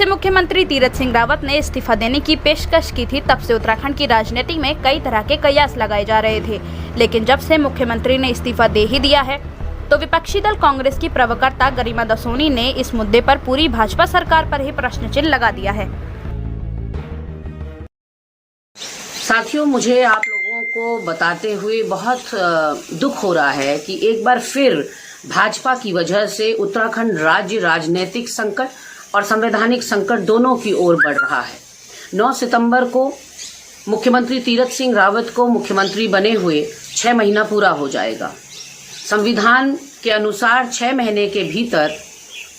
से मुख्यमंत्री तीरथ सिंह रावत ने इस्तीफा देने की पेशकश की थी, तब से उत्तराखंड की राजनीति में कई तरह के कयास लगाए जा रहे थे। लेकिन जब से मुख्यमंत्री ने इस्तीफा दे ही दिया है, तो विपक्षी दल कांग्रेस की प्रवक्ता गरिमा दसोनी ने इस मुद्दे पर पूरी भाजपा सरकार पर ही प्रश्न चिन्ह लगा दिया है। साथियों, मुझे आप लोगों को बताते हुए बहुत दुख हो रहा है कि एक बार फिर भाजपा की वजह से उत्तराखंड राज्य राजनीतिक संकट और संवैधानिक संकट दोनों की ओर बढ़ रहा है। 9 सितंबर को मुख्यमंत्री तीरथ सिंह रावत को मुख्यमंत्री बने हुए 6 महीना पूरा हो जाएगा। संविधान के अनुसार 6 महीने के भीतर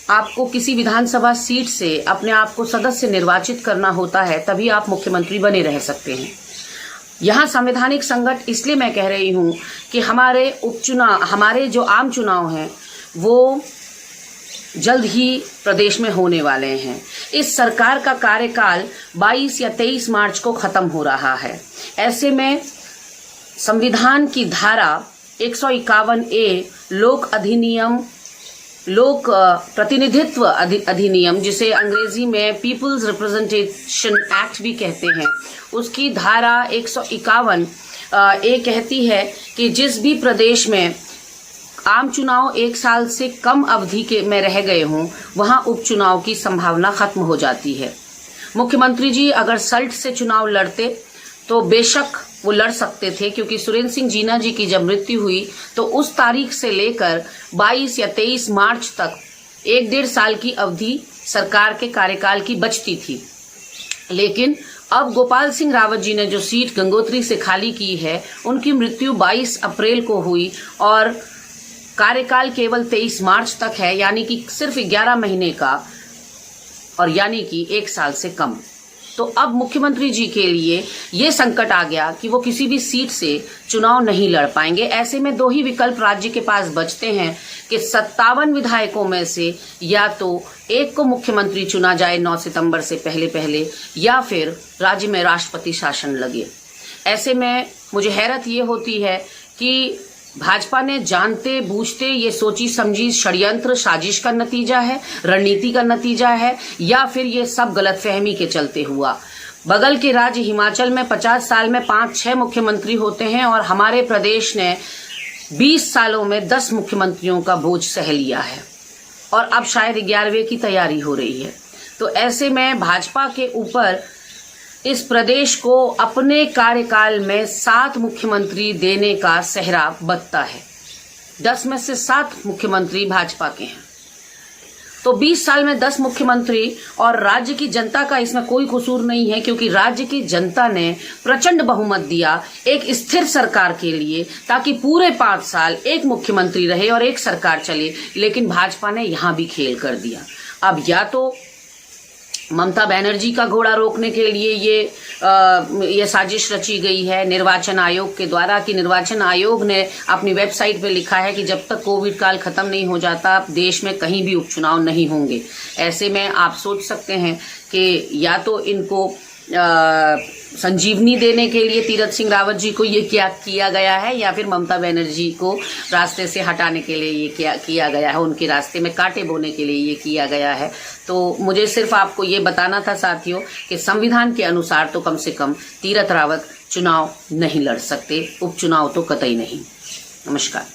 आपको किसी विधानसभा सीट से अपने आप को सदस्य निर्वाचित करना होता है, तभी आप मुख्यमंत्री बने रह सकते हैं। यहाँ संवैधानिक संकट इसलिए मैं कह रही हूँ कि हमारे जो आम चुनाव हैं वो जल्द ही प्रदेश में होने वाले हैं। इस सरकार का कार्यकाल 22 या 23 मार्च को खत्म हो रहा है। ऐसे में संविधान की धारा 151A लोक प्रतिनिधित्व अधिनियम, जिसे अंग्रेजी में पीपल्स रिप्रेजेंटेशन एक्ट भी कहते हैं, उसकी धारा 151A कहती है कि जिस भी प्रदेश में आम चुनाव 1 साल से कम अवधि में रह गए हों, वहां उपचुनाव की संभावना खत्म हो जाती है। मुख्यमंत्री जी अगर सल्ट से चुनाव लड़ते तो बेशक वो लड़ सकते थे, क्योंकि सुरेंद्र सिंह जीना जी की जब मृत्यु हुई तो उस तारीख से लेकर 22 या 23 मार्च तक 1-1.5 साल की अवधि सरकार के कार्यकाल की बचती थी। लेकिन अब गोपाल सिंह रावत जी ने जो सीट गंगोत्री से खाली की है, उनकी मृत्यु 22 अप्रैल को हुई और कार्यकाल केवल 23 मार्च तक है, यानी कि सिर्फ 11 महीने का, और यानी कि 1 साल से कम। तो अब मुख्यमंत्री जी के लिए ये संकट आ गया कि वो किसी भी सीट से चुनाव नहीं लड़ पाएंगे। ऐसे में 2 ही विकल्प राज्य के पास बचते हैं कि 57 विधायकों में से या तो एक को मुख्यमंत्री चुना जाए 9 सितंबर से पहले, या फिर राज्य में राष्ट्रपति शासन लगे। ऐसे में मुझे हैरत ये होती है कि भाजपा ने जानते बूझते ये सोची समझी षड्यंत्र साजिश का नतीजा है, रणनीति का नतीजा है, या फिर ये सब गलतफहमी के चलते हुआ। बगल के राज्य हिमाचल में 50 साल में 5-6 मुख्यमंत्री होते हैं और हमारे प्रदेश ने 20 सालों में 10 मुख्यमंत्रियों का बोझ सह लिया है और अब शायद 11वें की तैयारी हो रही है। तो ऐसे में भाजपा के ऊपर इस प्रदेश को अपने कार्यकाल में 7 मुख्यमंत्री देने का सेहरा बंधता है। 10 में से 7 मुख्यमंत्री भाजपा के हैं। तो 20 साल में 10 मुख्यमंत्री, और राज्य की जनता का इसमें कोई कसूर नहीं है, क्योंकि राज्य की जनता ने प्रचंड बहुमत दिया एक स्थिर सरकार के लिए, ताकि पूरे 5 साल एक मुख्यमंत्री रहे और एक सरकार चले। लेकिन भाजपा ने यहां भी खेल कर दिया। अब या तो ममता बनर्जी का घोड़ा रोकने के लिए ये साजिश रची गई है निर्वाचन आयोग के द्वारा, कि निर्वाचन आयोग ने अपनी वेबसाइट पे लिखा है कि जब तक कोविड काल खत्म नहीं हो जाता देश में कहीं भी उपचुनाव नहीं होंगे। ऐसे में आप सोच सकते हैं कि या तो इनको संजीवनी देने के लिए तीरथ सिंह रावत जी को ये क्या किया गया है, या फिर ममता बनर्जी को रास्ते से हटाने के लिए ये क्या किया गया है, उनके रास्ते में कांटे बोने के लिए ये किया गया है। तो मुझे सिर्फ आपको ये बताना था साथियों कि संविधान के अनुसार तो कम से कम तीरथ रावत चुनाव नहीं लड़ सकते, उपचुनाव तो कतई नहीं। नमस्कार।